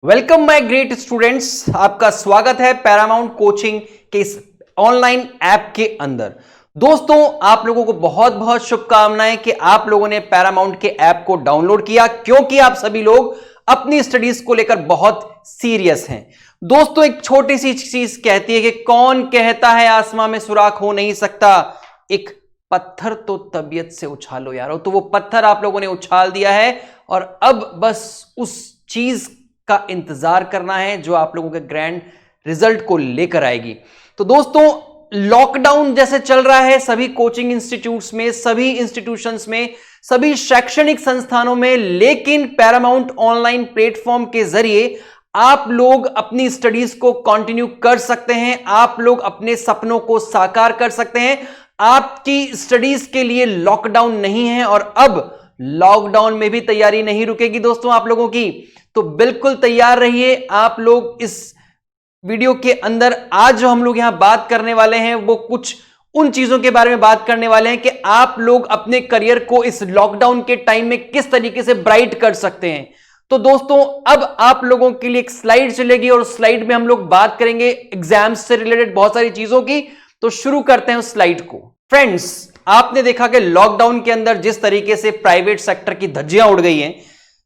Welcome my great students, आपका स्वागत है पैरामाउंट कोचिंग के इस ऑनलाइन ऐप के अंदर। दोस्तों, आप लोगों को बहुत बहुत शुभकामनाएं कि आप लोगों ने पैरामाउंट के ऐप को डाउनलोड किया, क्योंकि आप सभी लोग अपनी स्टडीज को लेकर बहुत सीरियस हैं। दोस्तों, एक छोटी सी चीज कहती है कि कौन कहता है आसमां में सुराख हो नहीं सकता, एक पत्थर तो तबीयत से उछालो यारो। तो वो पत्थर आप लोगों ने उछाल दिया है और अब बस उस चीज का इंतजार करना है जो आप लोगों के ग्रैंड रिजल्ट को लेकर आएगी। तो दोस्तों, लॉकडाउन जैसे चल रहा है सभी कोचिंग इंस्टीट्यूट्स में, सभी इंस्टीट्यूशंस में, सभी शैक्षणिक संस्थानों में, लेकिन पैरामाउंट ऑनलाइन प्लेटफॉर्म के जरिए आप लोग अपनी स्टडीज को कंटिन्यू कर सकते हैं, आप लोग अपने सपनों को साकार कर सकते हैं। आपकी स्टडीज के लिए लॉकडाउन नहीं है और अब लॉकडाउन में भी तैयारी नहीं रुकेगी दोस्तों आप लोगों की। तो बिल्कुल तैयार रहिए आप लोग। इस वीडियो के अंदर आज जो हम लोग यहां बात करने वाले हैं वो कुछ उन चीजों के बारे में बात करने वाले हैं कि आप लोग अपने करियर को इस लॉकडाउन के टाइम में किस तरीके से ब्राइट कर सकते हैं। तो दोस्तों, अब आप लोगों के लिए एक स्लाइड चलेगी और स्लाइड में हम लोग बात करेंगे एग्जाम्स से रिलेटेड बहुत सारी चीजों की। तो शुरू करते हैं उस स्लाइड को। फ्रेंड्स, आपने देखा कि लॉकडाउन के अंदर जिस तरीके से प्राइवेट सेक्टर की धज्जियां उड़ गई हैं,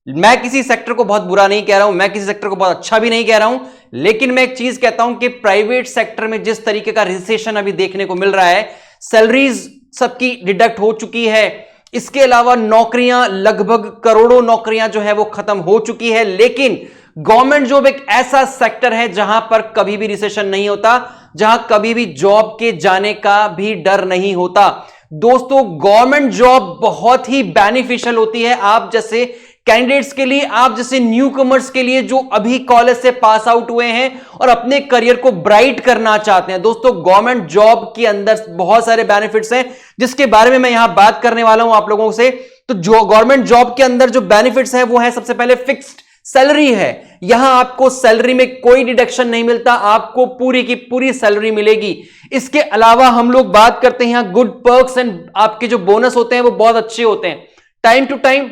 मैं किसी सेक्टर को बहुत बुरा नहीं कह रहा हूं, मैं किसी सेक्टर को बहुत अच्छा भी नहीं कह रहा हूं, लेकिन मैं एक चीज कहता हूं कि प्राइवेट सेक्टर में जिस तरीके का रिसेशन अभी देखने को मिल रहा है, सैलरीज सबकी डिडक्ट हो चुकी है, इसके अलावा नौकरियां लगभग करोड़ों नौकरियां जो है वो खत्म हो चुकी है। लेकिन गवर्नमेंट जॉब एक ऐसा सेक्टर है जहां पर कभी भी रिसेशन नहीं होता, जहां कभी भी जॉब के जाने का भी डर नहीं होता। दोस्तों, गवर्नमेंट जॉब बहुत ही बेनिफिशियल होती है आप जैसे कैंडिडेट्स के लिए, आप जैसे न्यू कमर्स के लिए जो अभी कॉलेज से पास आउट हुए हैं और अपने करियर को ब्राइट करना चाहते हैं। दोस्तों, गवर्नमेंट जॉब के अंदर बहुत सारे बेनिफिट्स हैं जिसके बारे में मैं यहां बात करने वाला हूं आप लोगों से। तो जो गवर्नमेंट जॉब के अंदर जो बेनिफिट्स हैं वो है, सबसे पहले फिक्स्ड सैलरी है। यहां आपको सैलरी में कोई डिडक्शन नहीं मिलता, आपको पूरी की पूरी सैलरी मिलेगी। इसके अलावा हम लोग बात करते हैं यहां गुड पर्क्स एंड आपके जो बोनस होते हैं वो बहुत अच्छे होते हैं। टाइम टू टाइम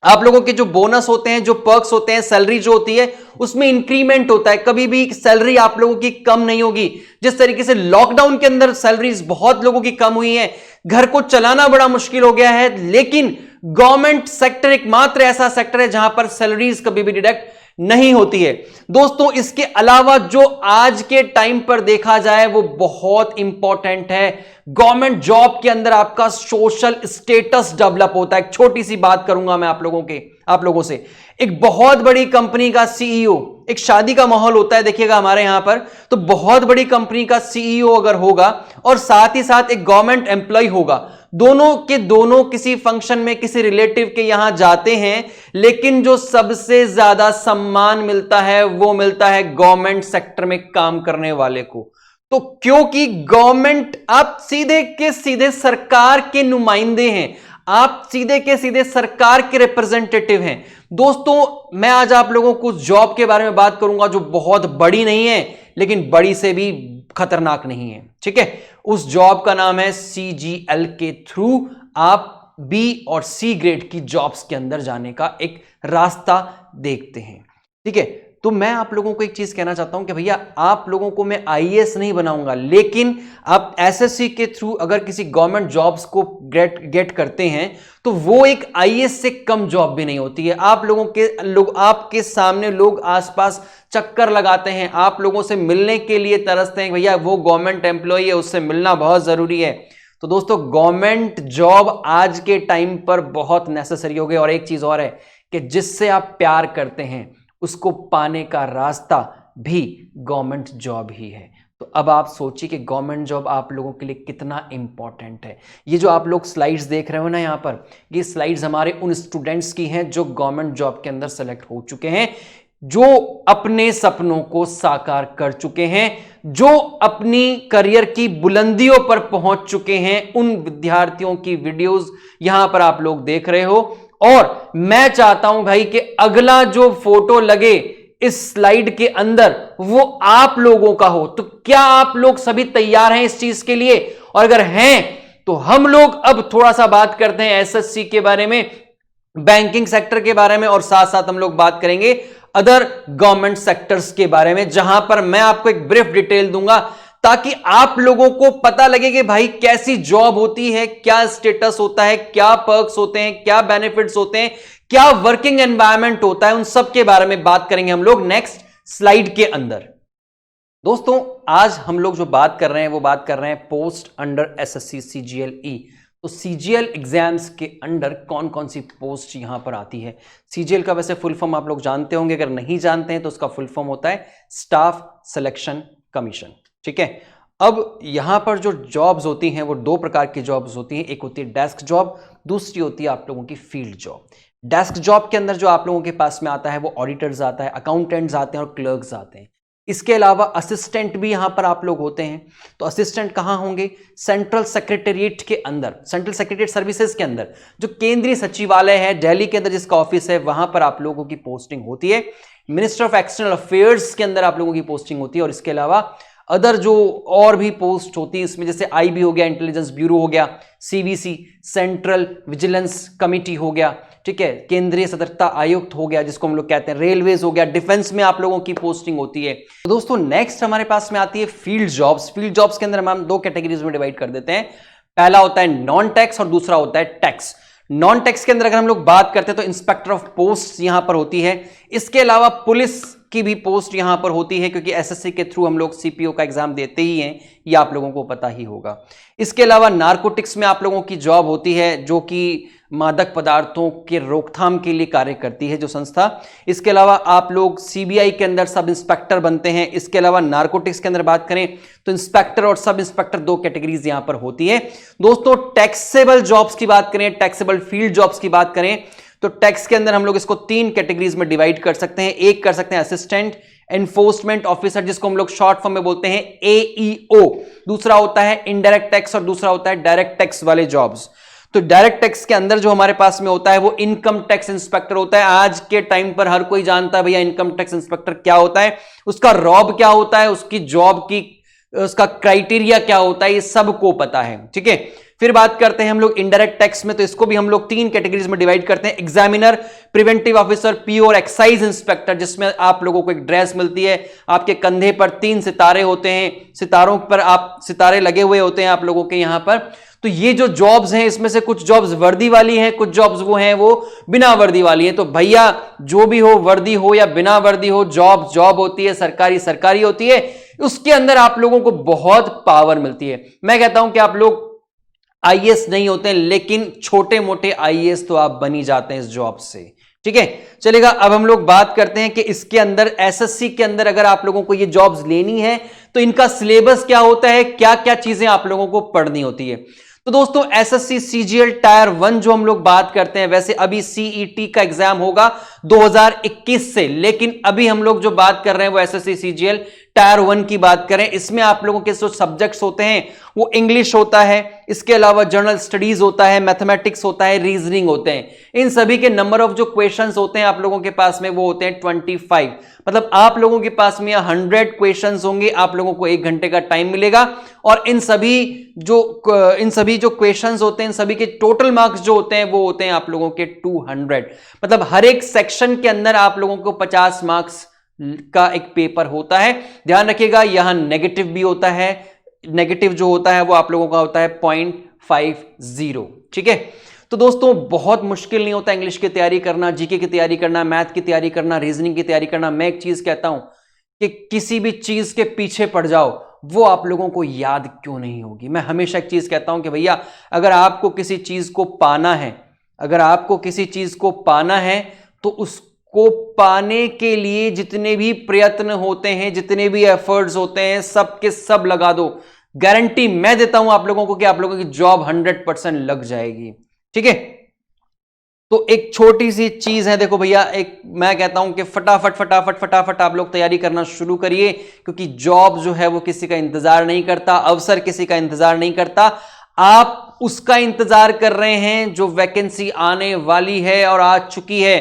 आप लोगों के जो बोनस होते हैं, जो पर्क्स होते हैं, सैलरी जो होती है उसमें इंक्रीमेंट होता है, कभी भी सैलरी आप लोगों की कम नहीं होगी। जिस तरीके से लॉकडाउन के अंदर सैलरीज बहुत लोगों की कम हुई है, घर को चलाना बड़ा मुश्किल हो गया है, लेकिन गवर्नमेंट सेक्टर एकमात्र ऐसा सेक्टर है जहां पर सैलरीज कभी भी डिडक्ट नहीं होती है। दोस्तों, इसके अलावा जो आज के टाइम पर देखा जाए वो बहुत इंपॉर्टेंट है, गवर्नमेंट जॉब के अंदर आपका सोशल स्टेटस डेवलप होता है। एक छोटी सी बात करूंगा मैं आप लोगों से। एक बहुत बड़ी कंपनी का सीईओ, एक शादी का माहौल होता है देखिएगा हमारे यहां पर, तो बहुत बड़ी कंपनी का सीईओ अगर होगा और साथ ही साथ एक गवर्नमेंट एम्प्लॉय होगा, दोनों के दोनों किसी फंक्शन में किसी रिलेटिव के यहां जाते हैं, लेकिन जो सबसे ज्यादा सम्मान मिलता है वो मिलता है गवर्नमेंट सेक्टर में काम करने वाले को। तो क्योंकि गवर्नमेंट, आप सीधे के सीधे सरकार के नुमाइंदे हैं, आप सीधे के सीधे सरकार के रिप्रेजेंटेटिव हैं। दोस्तों, मैं आज आप लोगों को जॉब के बारे में बात करूंगा जो बहुत बड़ी नहीं है लेकिन बड़ी से भी खतरनाक नहीं है, ठीक है। उस जॉब का नाम है CGL के थ्रू आप बी और सी ग्रेड की जॉब्स के अंदर जाने का एक रास्ता देखते हैं, ठीक है। तो मैं आप लोगों को एक चीज कहना चाहता हूं कि भैया, आप लोगों को मैं IAS नहीं बनाऊंगा, लेकिन आप SSC के थ्रू अगर किसी गवर्नमेंट जॉब्स को गेट करते हैं तो वो एक IAS से कम जॉब भी नहीं होती है। आप लोगों के आपके सामने लोग आसपास चक्कर लगाते हैं, आप लोगों से मिलने के लिए तरसते हैं, भैया वो गवर्नमेंट एम्प्लॉय है, उससे मिलना बहुत जरूरी है। तो दोस्तों, गवर्नमेंट जॉब आज के टाइम पर बहुत नेसेसरी हो गई। और एक चीज और है कि जिससे आप प्यार करते हैं उसको पाने का रास्ता भी गवर्नमेंट जॉब ही है। तो अब आप सोचिए कि गवर्नमेंट जॉब आप लोगों के लिए कितना इंपॉर्टेंट है। ये जो आप लोग स्लाइड्स देख रहे हो ना यहाँ पर, ये स्लाइड्स हमारे उन स्टूडेंट्स की हैं जो गवर्नमेंट जॉब के अंदर सेलेक्ट हो चुके हैं, जो अपने सपनों को साकार कर चुके हैं, जो अपनी करियर की बुलंदियों पर पहुंच चुके हैं। उन विद्यार्थियों की वीडियोस यहां पर आप लोग देख रहे हो और मैं चाहता हूं भाई कि अगला जो फोटो लगे इस स्लाइड के अंदर वो आप लोगों का हो। तो क्या आप लोग सभी तैयार हैं इस चीज के लिए? और अगर हैं तो हम लोग अब थोड़ा सा बात करते हैं SSC के बारे में, बैंकिंग सेक्टर के बारे में, और साथ साथ हम लोग बात करेंगे अदर गवर्नमेंट सेक्टर्स के बारे में, जहां पर मैं आपको एक ब्रीफ डिटेल दूंगा ताकि आप लोगों को पता लगे कि भाई कैसी जॉब होती है, क्या स्टेटस होता है, क्या पर्क्स होते हैं, क्या बेनिफिट्स होते हैं, क्या वर्किंग एनवायरनमेंट होता है, उन सब के बारे में बात करेंगे हम लोग नेक्स्ट स्लाइड के अंदर। दोस्तों आज हम लोग जो बात कर रहे हैं वो बात कर रहे हैं पोस्ट अंडर एसएससी सीजीएल-ई। तो सीजीएल एग्जाम्स के अंडर कौन कौन सी पोस्ट यहां पर आती है। सीजीएल का वैसे फुल फॉर्म आप लोग जानते होंगे, अगर नहीं जानते हैं तो उसका फुल फॉर्म होता है स्टाफ सिलेक्शन कमीशन। ठीक है, अब यहां पर जो जॉब्स होती हैं वो दो प्रकार की जॉब्स होती हैं, एक होती है डेस्क जॉब, दूसरी होती है आप लोगों की फील्ड जॉब। डेस्क जॉब के अंदर जो आप लोगों के पास में आता है वो ऑडिटर्स आता है, अकाउंटेंट्स आते हैं और क्लर्क्स आते हैं। इसके अलावा असिस्टेंट भी यहां पर आप लोग होते हैं। तो असिस्टेंट कहां होंगे? सेंट्रल सेक्रेटेरिएट के अंदर, सेंट्रल सेक्रेटेरिएट सर्विसेज के अंदर, जो केंद्रीय सचिवालय है दिल्ली के अंदर जिसका ऑफिस है, वहां पर आप लोगों की पोस्टिंग होती है। मिनिस्टर ऑफ एक्सटर्नल अफेयर्स के अंदर आप लोगों की पोस्टिंग होती है। और इसके अलावा अदर जो और भी पोस्ट होती है इसमें, जैसे आईबी हो गया, इंटेलिजेंस ब्यूरो हो गया, सीवीसी सेंट्रल विजिलेंस कमिटी हो गया, ठीक है, केंद्रीय सतर्कता आयुक्त हो गया जिसको हम लोग कहते हैं, रेलवेज हो गया, डिफेंस में आप लोगों की पोस्टिंग होती है। तो दोस्तों नेक्स्ट हमारे पास में आती है फील्ड जॉब्स। फील्ड जॉब्स के अंदर हम दो कैटेगरीज में डिवाइड कर देते हैं, पहला होता है नॉन टैक्स और दूसरा होता है टैक्स। नॉन टैक्स के अंदर अगर हम लोग बात करते हैं तो इंस्पेक्टर ऑफ पोस्ट यहां पर होती है। इसके अलावा पुलिस की भी पोस्ट यहां पर होती है, क्योंकि एसएससी के थ्रू हम लोग सीपीओ का एग्जाम देते ही हैं, ये आप लोगों को पता ही होगा। इसके अलावा नारकोटिक्स में आप लोगों की जॉब होती है, जो कि मादक पदार्थों के रोकथाम के लिए कार्य करती है जो संस्था। इसके अलावा आप लोग सीबीआई के अंदर सब इंस्पेक्टर बनते हैं। इसके अलावा नारकोटिक्स के अंदर बात करें तो इंस्पेक्टर और सब इंस्पेक्टर दो कैटेगरीज यहां पर होती है। दोस्तों टैक्सेबल जॉब्स की बात करें, टैक्सेबल फील्ड जॉब्स की बात करें तो टैक्स के अंदर हम लोग इसको तीन कैटेगरीज में डिवाइड कर सकते हैं। एक कर सकते हैं असिस्टेंट एनफोर्समेंट ऑफिसर, जिसको हम लोग शॉर्ट फॉर्म में बोलते हैं एईओ। दूसरा होता है इनडायरेक्ट टैक्स और दूसरा होता है डायरेक्ट टैक्स वाले जॉब्स। तो डायरेक्ट टैक्स के अंदर जो हमारे पास में होता है वो इनकम टैक्स इंस्पेक्टर होता है। आज के टाइम पर हर कोई जानता है भैया इनकम टैक्स इंस्पेक्टर क्या होता है, उसका रॉब क्या होता है, उसकी जॉब की उसका क्राइटेरिया क्या होता है, ये सबको पता है। ठीक है, फिर बात करते हैं हम लोग इनडायरेक्ट टैक्स में, तो इसको भी हम लोग तीन कैटेगरीज में डिवाइड करते हैं, एग्जामिनर, प्रिवेंटिव ऑफिसर, पीओ और एक्साइज इंस्पेक्टर, जिसमें आप लोगों को एक ड्रेस मिलती है, आपके कंधे पर 3 सितारे होते हैं, सितारों पर आप सितारे लगे हुए होते हैं आप लोगों के यहां पर। तो ये जो जॉब्स हैं इसमें से कुछ जॉब्स वर्दी वाली हैं, कुछ जॉब्स वो हैं वो बिना वर्दी वाली है। तो भैया जो भी हो, वर्दी हो या बिना वर्दी हो, जॉब होती है, सरकारी होती है, उसके अंदर आप लोगों को बहुत पावर मिलती है। मैं कहता हूं कि आप लोग आईएएस नहीं होते हैं, लेकिन छोटे मोटे आईएएस तो आप बनी जाते हैं इस जॉब से। ठीक है, चलेगा। अब हम लोग बात करते हैं कि इसके अंदर एसएससी के अंदर अगर आप लोगों को ये जॉब्स लेनी है तो इनका सिलेबस क्या होता है, क्या क्या चीजें आप लोगों को पढ़नी होती है। तो दोस्तों एसएससी सीजीएल टायर 1 जो हम लोग बात करते हैं, वैसे अभी सीईटी का एग्जाम होगा 2021 से, लेकिन अभी हम लोग जो बात कर रहे हैं वो एसएससी सीजीएल टायर 1 की बात करें। इसमें आप लोगों के जो सब्जेक्ट्स होते हैं वो इंग्लिश होता है, इसके अलावा जनरल स्टडीज होता है, मैथमेटिक्स होता है, रीजनिंग होते हैं। इन सभी के नंबर ऑफ जो क्वेश्चंस होते हैं आप लोगों के पास में वो होते हैं 25। मतलब आप लोगों के पास में 100 क्वेश्चंस होंगे, आप लोगों को 1 घंटे का टाइम मिलेगा और इन सभी जो क्वेश्चंस होते हैं, इन सभी के टोटल मार्क्स जो होते हैं वो होते हैं आप लोगों के 200। मतलब हर एक सेक्शन के अंदर आप लोगों को 50 मार्क्स का एक पेपर होता है। ध्यान रखिएगा यहां नेगेटिव भी होता है, नेगेटिव जो होता है वो आप लोगों का होता है 0.50। ठीक है, तो दोस्तों बहुत मुश्किल नहीं होता इंग्लिश की तैयारी करना, जीके की तैयारी करना, मैथ की तैयारी करना, रीजनिंग की तैयारी करना। मैं एक चीज कहता हूं कि किसी भी चीज के पीछे पड़ जाओ, वो आप लोगों को याद क्यों नहीं होगी। मैं हमेशा एक चीज कहता हूं कि भैया अगर आपको किसी चीज को पाना है, अगर आपको किसी चीज को पाना है तो उसको पाने के लिए जितने भी प्रयत्न होते हैं, जितने भी एफर्ट्स होते हैं, सब के सब लगा दो। गारंटी मैं देता हूं आप लोगों को कि आप लोगों की जॉब 100% लग जाएगी। ठीक है, तो एक छोटी सी चीज है, देखो भैया, एक मैं कहता हूं कि फटाफट आप लोग तैयारी करना शुरू करिए, क्योंकि जॉब जो है वो किसी का इंतजार नहीं करता, अवसर किसी का इंतजार नहीं करता। आप उसका इंतजार कर रहे हैं जो वैकेंसी आने वाली है और आ चुकी है।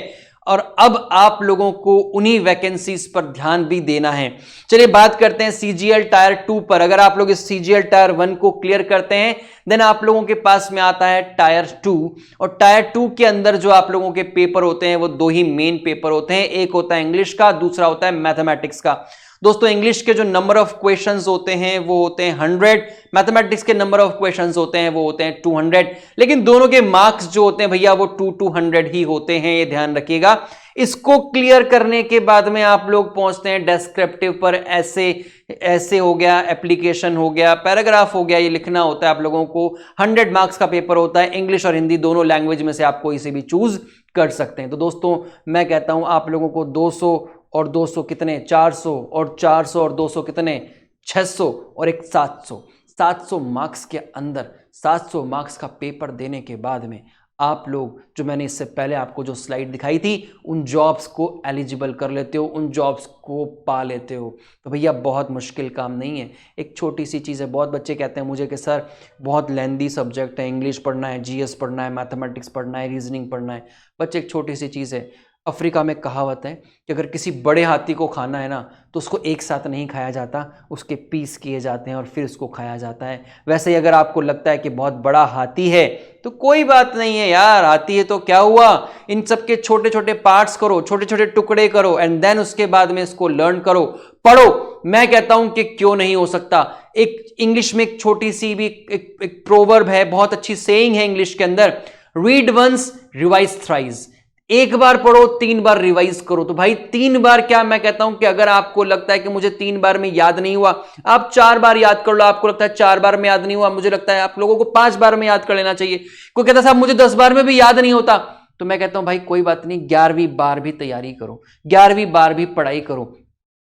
और अब आप लोगों को उन्हीं वैकेंसीज पर ध्यान भी देना है। चलिए बात करते हैं सीजीएल टायर 2 पर। अगर आप लोग इस सीजीएल टायर 1 को क्लियर करते हैं देन आप लोगों के पास में आता है टायर 2, और टायर 2 के अंदर जो आप लोगों के पेपर होते हैं वो दो ही मेन पेपर होते हैं, एक होता है इंग्लिश का, दूसरा होता है मैथमेटिक्स का। दोस्तों इंग्लिश के जो नंबर ऑफ क्वेश्चंस होते हैं वो होते हैं 100, मैथमेटिक्स के नंबर ऑफ क्वेश्चंस होते हैं वो होते हैं 200, लेकिन दोनों के मार्क्स जो होते हैं भैया वो 200 ही होते हैं, ये ध्यान रखिएगा। इसको क्लियर करने के बाद में आप लोग पहुंचते हैं डेस्क्रिप्टिव पर। ऐसे हो गया, एप्लीकेशन हो गया, पैराग्राफ हो गया, ये लिखना होता है आप लोगों को। 100 मार्क्स का पेपर होता है, इंग्लिश और हिंदी दोनों लैंग्वेज में से आप कोई से भी चूज कर सकते हैं। तो दोस्तों मैं कहता हूं आप लोगों को 200 और 200 कितने, 400 और 400 और 200 कितने, 600 और एक 700 मार्क्स के अंदर 700 मार्क्स का पेपर देने के बाद में आप लोग, जो मैंने इससे पहले आपको जो स्लाइड दिखाई थी, उन जॉब्स को एलिजिबल कर लेते हो, उन जॉब्स को पा लेते हो। तो भैया बहुत मुश्किल काम नहीं है, एक छोटी सी चीज़ है। बहुत बच्चे कहते हैं मुझे कि सर बहुत लेंदी सब्जेक्ट है, इंग्लिश पढ़ना है, जीएस पढ़ना है, मैथमेटिक्स पढ़ना है, रीजनिंग पढ़ना है। बच्चे एक छोटी सी चीज़ है, अफ्रीका में कहावत है कि अगर किसी बड़े हाथी को खाना है ना तो उसको एक साथ नहीं खाया जाता, उसके पीस किए जाते हैं और फिर उसको खाया जाता है। वैसे ही अगर आपको लगता है कि बहुत बड़ा हाथी है तो कोई बात नहीं है यार, हाथी है तो क्या हुआ, इन सब के छोटे छोटे पार्ट्स करो, छोटे छोटे टुकड़े करो, एंड देन उसके बाद में इसको लर्न करो, पढ़ो। मैं कहता हूं कि क्यों नहीं हो सकता। एक इंग्लिश में एक छोटी सी भी एक प्रोवर्ब है, बहुत अच्छी सेइंग है इंग्लिश के अंदर, रीड वंस रिवाइज थ्राइस। एक बार पढ़ो, 3 बार रिवाइज करो। तो भाई 3 बार क्या, मैं कहता हूं कि अगर आपको लगता है कि मुझे 3 बार में याद नहीं हुआ, आप 4 बार याद कर लो। आपको लगता है 4 बार में याद नहीं हुआ, मुझे लगता है आप लोगों को 5 बार में याद कर लेना चाहिए। कोई कहता है साहब मुझे 10 बार में भी याद नहीं होता, तो मैं कहता हूं भाई कोई बात नहीं, 11वीं बार भी तैयारी करो, 11वीं बार भी पढ़ाई करो,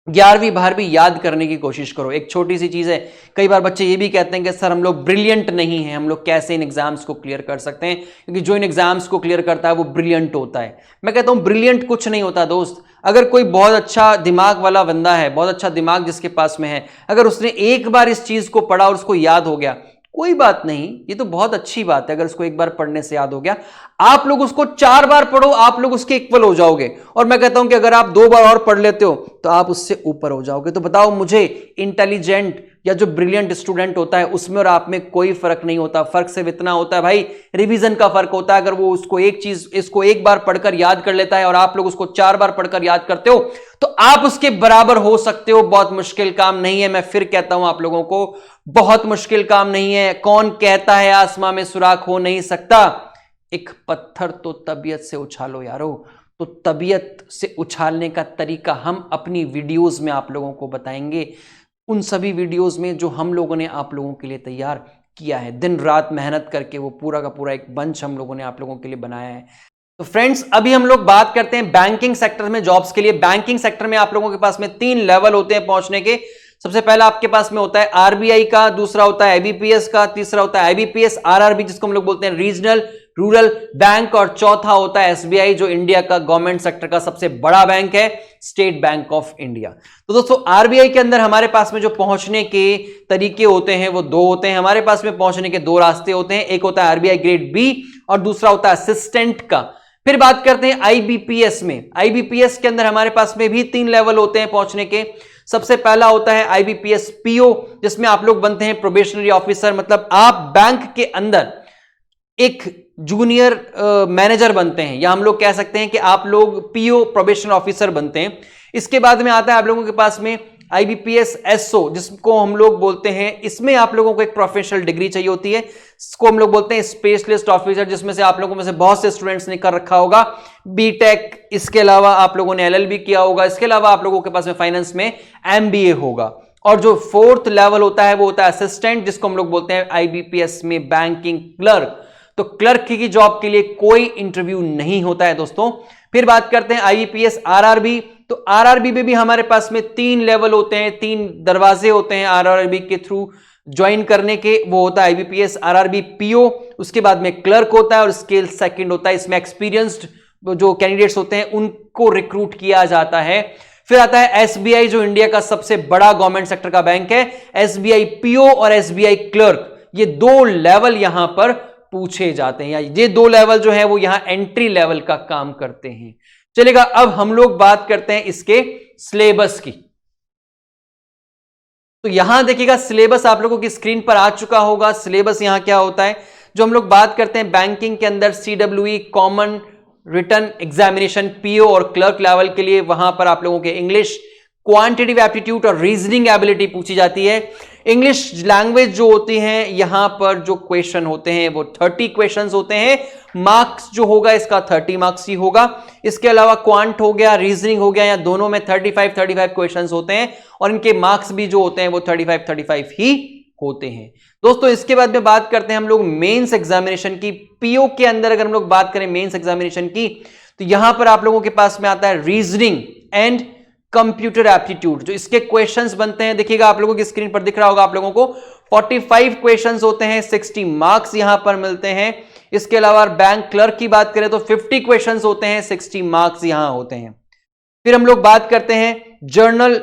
11वीं बार भी याद करने की कोशिश करो। एक छोटी सी चीज है, कई बार बच्चे ये भी कहते हैं कि सर हम लोग ब्रिलियंट नहीं हैं, हम लोग कैसे इन एग्जाम्स को क्लियर कर सकते हैं, क्योंकि जो इन एग्जाम्स को क्लियर करता है वो ब्रिलियंट होता है। मैं कहता हूं ब्रिलियंट कुछ नहीं होता दोस्त। अगर कोई बहुत अच्छा दिमाग वाला बंदा है, बहुत अच्छा दिमाग जिसके पास में है, अगर उसने एक बार इस चीज को पढ़ा और उसको याद हो गया, कोई बात नहीं, ये तो बहुत अच्छी बात है। अगर उसको एक बार पढ़ने से याद हो गया, आप लोग उसको 4 बार पढ़ो, आप लोग उसके इक्वल हो जाओगे। और मैं कहता हूं कि अगर आप 2 बार और पढ़ लेते हो तो आप उससे ऊपर हो जाओगे। तो बताओ मुझे, इंटेलिजेंट या जो ब्रिलियंट स्टूडेंट होता है उसमें और आप में कोई फर्क नहीं होता। फर्क सिर्फ इतना होता है भाई, रिवीजन का फर्क होता है। अगर वो उसको इसको एक बार पढ़कर याद कर लेता है और आप लोग उसको 4 बार पढ़कर याद करते हो तो आप उसके बराबर हो सकते हो। बहुत मुश्किल काम नहीं है, मैं फिर कहता हूं आप लोगों को, बहुत मुश्किल काम नहीं है। कौन कहता है आसमां में सुराख हो नहीं सकता? एक पत्थर तो तबीयत से उछालो यारो। तो तबीयत से उछालने का तरीका हम अपनी वीडियोस में आप लोगों को बताएंगे, उन सभी वीडियोस में जो हम लोगों ने आप लोगों के लिए तैयार किया है, दिन रात मेहनत करके वो पूरा का पूरा एक बंच हम लोगों ने आप लोगों के लिए बनाया है। तो फ्रेंड्स अभी हम लोग बात करते हैं बैंकिंग सेक्टर में जॉब्स के लिए। बैंकिंग सेक्टर में आप लोगों के पास में 3 लेवल होते हैं पहुंचने के। सबसे पहला आपके पास में होता है आरबीआई का, दूसरा होता है आईबीपीएस का, तीसरा होता है आईबीपीएस आरआरबी जिसको हम लोग बोलते हैं रीजनल रूरल बैंक, और चौथा होता है एसबीआई जो इंडिया का गवर्नमेंट सेक्टर का सबसे बड़ा बैंक है, स्टेट बैंक ऑफ इंडिया। तो दोस्तों आरबीआई के अंदर हमारे पास में जो पहुंचने के तरीके होते हैं वो 2 होते हैं। हमारे पास में पहुंचने के 2 रास्ते होते हैं, एक होता है आरबीआई ग्रेड बी और दूसरा होता है असिस्टेंट का। फिर बात करते हैं आईबीपीएस में। आईबीपीएस के अंदर हमारे पास में भी 3 लेवल होते हैं पहुंचने के। सबसे पहला होता है आईबीपीएस पीओ जिसमें आप लोग बनते हैं प्रोबेशनरी ऑफिसर, मतलब आप बैंक के अंदर एक जूनियर मैनेजर बनते हैं, या हम लोग कह सकते हैं कि आप लोग पीओ प्रोबेशनर ऑफिसर बनते हैं। इसके बाद में आता है आप लोगों के पास में आईबीपीएस एसओ जिसको हम लोग बोलते हैं, इसमें आप लोगों को एक प्रोफेशनल डिग्री चाहिए होती है, इसको हम लोग बोलते हैं स्पेशलिस्ट ऑफिसर, जिसमें से आप लोगों में से बहुत से स्टूडेंट्स ने कर रखा होगा बीटेक, इसके अलावा आप लोगों ने एलएलबी किया होगा, इसके अलावा आप लोगों के पास में फाइनेंस में एमबीए होगा। और जो 4th लेवल होता है वो होता है असिस्टेंट जिसको हम लोग बोलते हैं आईबीपीएस में बैंकिंग क्लर्क। तो क्लर्क की जॉब के लिए कोई इंटरव्यू नहीं होता है दोस्तों। फिर बात करते हैं आईबीपीएस आरआरबी। तो आरआरबी में भी हमारे पास में 3 लेवल होते हैं, 3 दरवाजे होते हैं आरआरबी के थ्रू ज्वाइन करने के। वो होता है आईबीपीएस आरआरबी पीओ, उसके बाद में क्लर्क होता है और स्केल सेकंड होता है। इसमें एक्सपीरियंस्ड जो कैंडिडेट्स होते हैं उनको रिक्रूट किया जाता है। फिर आता है एसबीआई जो इंडिया का सबसे बड़ा गवर्नमेंट सेक्टर का बैंक है, एसबीआई पीओ और एसबीआई क्लर्क, ये 2 लेवल यहां पर पूछे जाते हैं, या ये 2 लेवल जो है वो यहां एंट्री लेवल का काम करते हैं। चलेगा, अब हम लोग बात करते हैं इसके सिलेबस की। तो यहां देखिएगा सिलेबस आप लोगों की स्क्रीन पर आ चुका होगा। सिलेबस यहां क्या होता है, जो हम लोग बात करते हैं बैंकिंग के अंदर CWE common written examination PO और क्लर्क लेवल के लिए, वहां पर आप लोगों के इंग्लिश, क्वांटिटेटिव एप्टीट्यूड और रीजनिंग एबिलिटी पूछी जाती है। इंग्लिश लैंग्वेज जो होती है, यहां पर जो क्वेश्चन होते हैं वो 30 क्वेश्चंस होते हैं। मार्क्स जो होगा इसका 30 मार्क्स ही होगा। इसके अलावा क्वांट हो गया, रीजनिंग हो गया, या दोनों में 35 क्वेश्चंस होते हैं और इनके मार्क्स भी जो होते हैं वो 35 ही होते हैं। दोस्तों इसके बाद में बात करते हैं हम लोग मेंस एग्जामिनेशन की। पीओ के अंदर अगर हम लोग बात करें मेंस एग्जामिनेशन की, तो यहां पर आप लोगों के पास में आता है रीजनिंग एंड कंप्यूटर एप्टीट्यूड। जो इसके क्वेश्चंस बनते हैं, देखिएगा आप लोगों की स्क्रीन पर दिख रहा होगा आप लोगों को, 45 क्वेश्चंस होते हैं, 60 मार्क्स यहां पर मिलते हैं। इसके अलावा बैंक क्लर्क की बात करें तो 50 क्वेश्चंस होते हैं, 60 मार्क्स यहां होते हैं। फिर हम लोग बात करते हैं जर्नल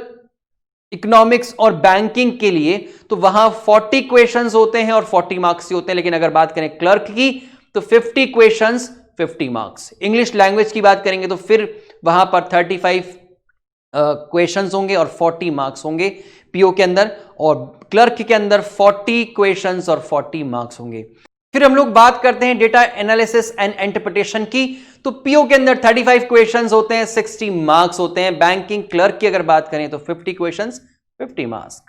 इकोनॉमिक्स और बैंकिंग के लिए, तो वहां 40 क्वेश्चंस होते हैं और 40 मार्क्स ही होते हैं। लेकिन अगर बात करें क्लर्क की तो 50 क्वेश्चंस 50 मार्क्स। इंग्लिश लैंग्वेज की बात करेंगे तो फिर वहां पर 35 क्वेश्चंस होंगे और 40 मार्क्स होंगे पीओ के अंदर, और क्लर्क के अंदर 40 क्वेश्चंस और 40 मार्क्स होंगे। फिर हम लोग बात करते हैं डेटा एनालिसिस एंड इंटरप्रिटेशन की, तो पीओ के अंदर 35 क्वेश्चंस होते हैं, 60 मार्क्स होते हैं। बैंकिंग क्लर्क की अगर बात करें तो 50 क्वेश्चंस 50 मार्क्स।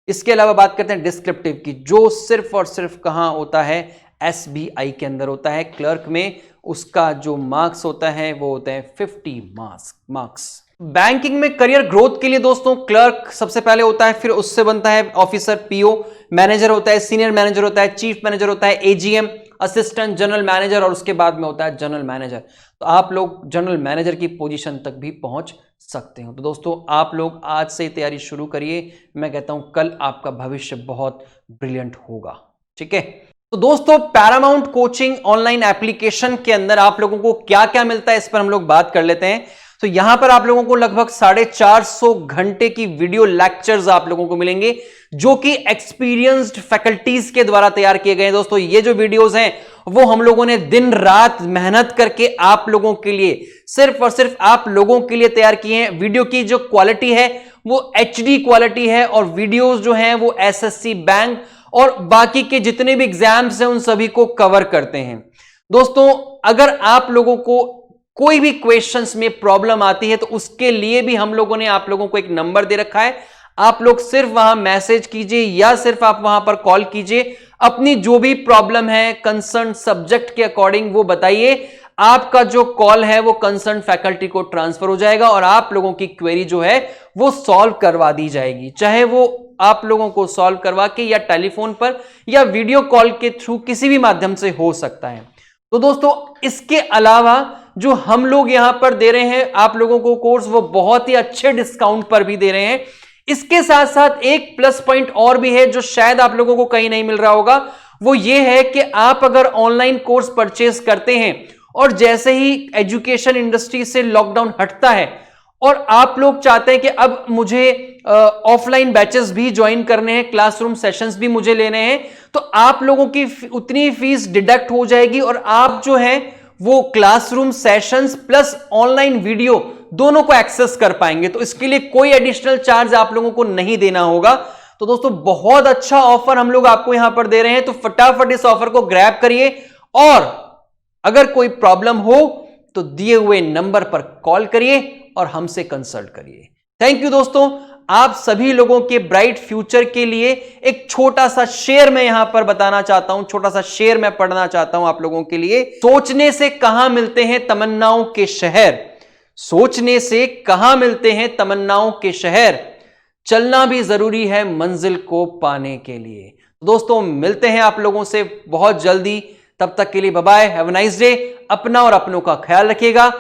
इसके अलावा बात करते हैं डिस्क्रिप्टिव की, जो सिर्फ और सिर्फ कहां होता है, एसबीआई के अंदर होता है। क्लर्क में उसका जो मार्क्स होता है वो होते हैं 50 मार्क्स। बैंकिंग में करियर ग्रोथ के लिए दोस्तों क्लर्क सबसे पहले होता है, फिर उससे बनता है ऑफिसर पीओ, मैनेजर होता है, सीनियर मैनेजर होता है, चीफ मैनेजर होता है, एजीएम, असिस्टेंट जनरल मैनेजर, और उसके बाद में होता है जनरल मैनेजर। तो आप लोग जनरल मैनेजर की पोजीशन तक भी पहुंच सकते हो। तो दोस्तों आप लोग आज से ही तैयारी शुरू करिए, मैं कहता हूं कल आपका भविष्य बहुत ब्रिलियंट होगा। ठीक है, तो दोस्तों पैरामाउंट कोचिंग ऑनलाइन एप्लीकेशन के अंदर आप लोगों को क्या क्या मिलता है, इस पर हम लोग बात कर लेते हैं। तो यहां पर आप लोगों को लगभग 450 घंटे की वीडियो लेक्चर्स आप लोगों को मिलेंगे, जो कि एक्सपीरियंस्ड फैकल्टीज के द्वारा तैयार किए गए हैं। दोस्तों ये जो वीडियोस हैं वो हम लोगों ने दिन रात मेहनत करके आप लोगों के लिए, सिर्फ और सिर्फ आप लोगों के लिए तैयार किए हैं। वीडियो की जो क्वालिटी है वो HD क्वालिटी है, और वीडियोस जो हैं वो SSC बैंक और बाकी के जितने भी एग्जाम्स हैं उन सभी को कवर करते हैं। दोस्तों अगर आप लोगों को कोई भी क्वेश्चंस में प्रॉब्लम आती है तो उसके लिए भी हम लोगों ने आप लोगों को एक नंबर दे रखा है। आप लोग सिर्फ वहां मैसेज कीजिए या सिर्फ आप वहां पर कॉल कीजिए, अपनी जो भी प्रॉब्लम है कंसर्न सब्जेक्ट के अकॉर्डिंग वो बताइए। आपका जो कॉल है वो कंसर्न फैकल्टी को ट्रांसफर हो जाएगा और आप लोगों की क्वेरी जो है वो सॉल्व करवा दी जाएगी, चाहे वो आप लोगों को सॉल्व करवा के या टेलीफोन पर या वीडियो कॉल के थ्रू किसी भी माध्यम से हो सकता है। तो दोस्तों इसके अलावा जो हम लोग यहां पर दे रहे हैं आप लोगों को कोर्स, वो बहुत ही अच्छे डिस्काउंट पर भी दे रहे हैं। इसके साथ साथ एक प्लस पॉइंट और भी है जो शायद आप लोगों को कहीं नहीं मिल रहा होगा, वो ये है कि आप अगर ऑनलाइन कोर्स परचेज करते हैं और जैसे ही एजुकेशन इंडस्ट्री से लॉकडाउन हटता है और आप लोग चाहते हैं कि अब मुझे ऑफलाइन बैचेस भी ज्वाइन करने हैं, क्लासरूम सेशंस भी मुझे लेने हैं, तो आप लोगों की उतनी फीस डिडक्ट हो जाएगी और आप जो है वो classroom sessions plus online video दोनों को एक्सेस कर पाएंगे। तो इसके लिए कोई एडिशनल चार्ज आप लोगों को नहीं देना होगा। तो दोस्तों बहुत अच्छा ऑफर हम लोग आपको यहां पर दे रहे हैं, तो फटाफट इस ऑफर को ग्रैब करिए और अगर कोई प्रॉब्लम हो तो दिए हुए नंबर पर कॉल करिए और हमसे कंसल्ट करिए। थैंक यू दोस्तों, आप सभी लोगों के ब्राइट फ्यूचर के लिए एक छोटा सा शेर मैं यहां पर बताना चाहता हूं, छोटा सा शेर मैं पढ़ना चाहता हूं आप लोगों के लिए। सोचने से कहां मिलते हैं तमन्नाओं के शहर, सोचने से कहां मिलते हैं तमन्नाओं के शहर, चलना भी जरूरी है मंजिल को पाने के लिए। दोस्तों मिलते हैं आप लोगों से बहुत जल्दी, तब तक के लिए bye bye, have a nice day. अपना और अपनों का ख्याल रखिएगा।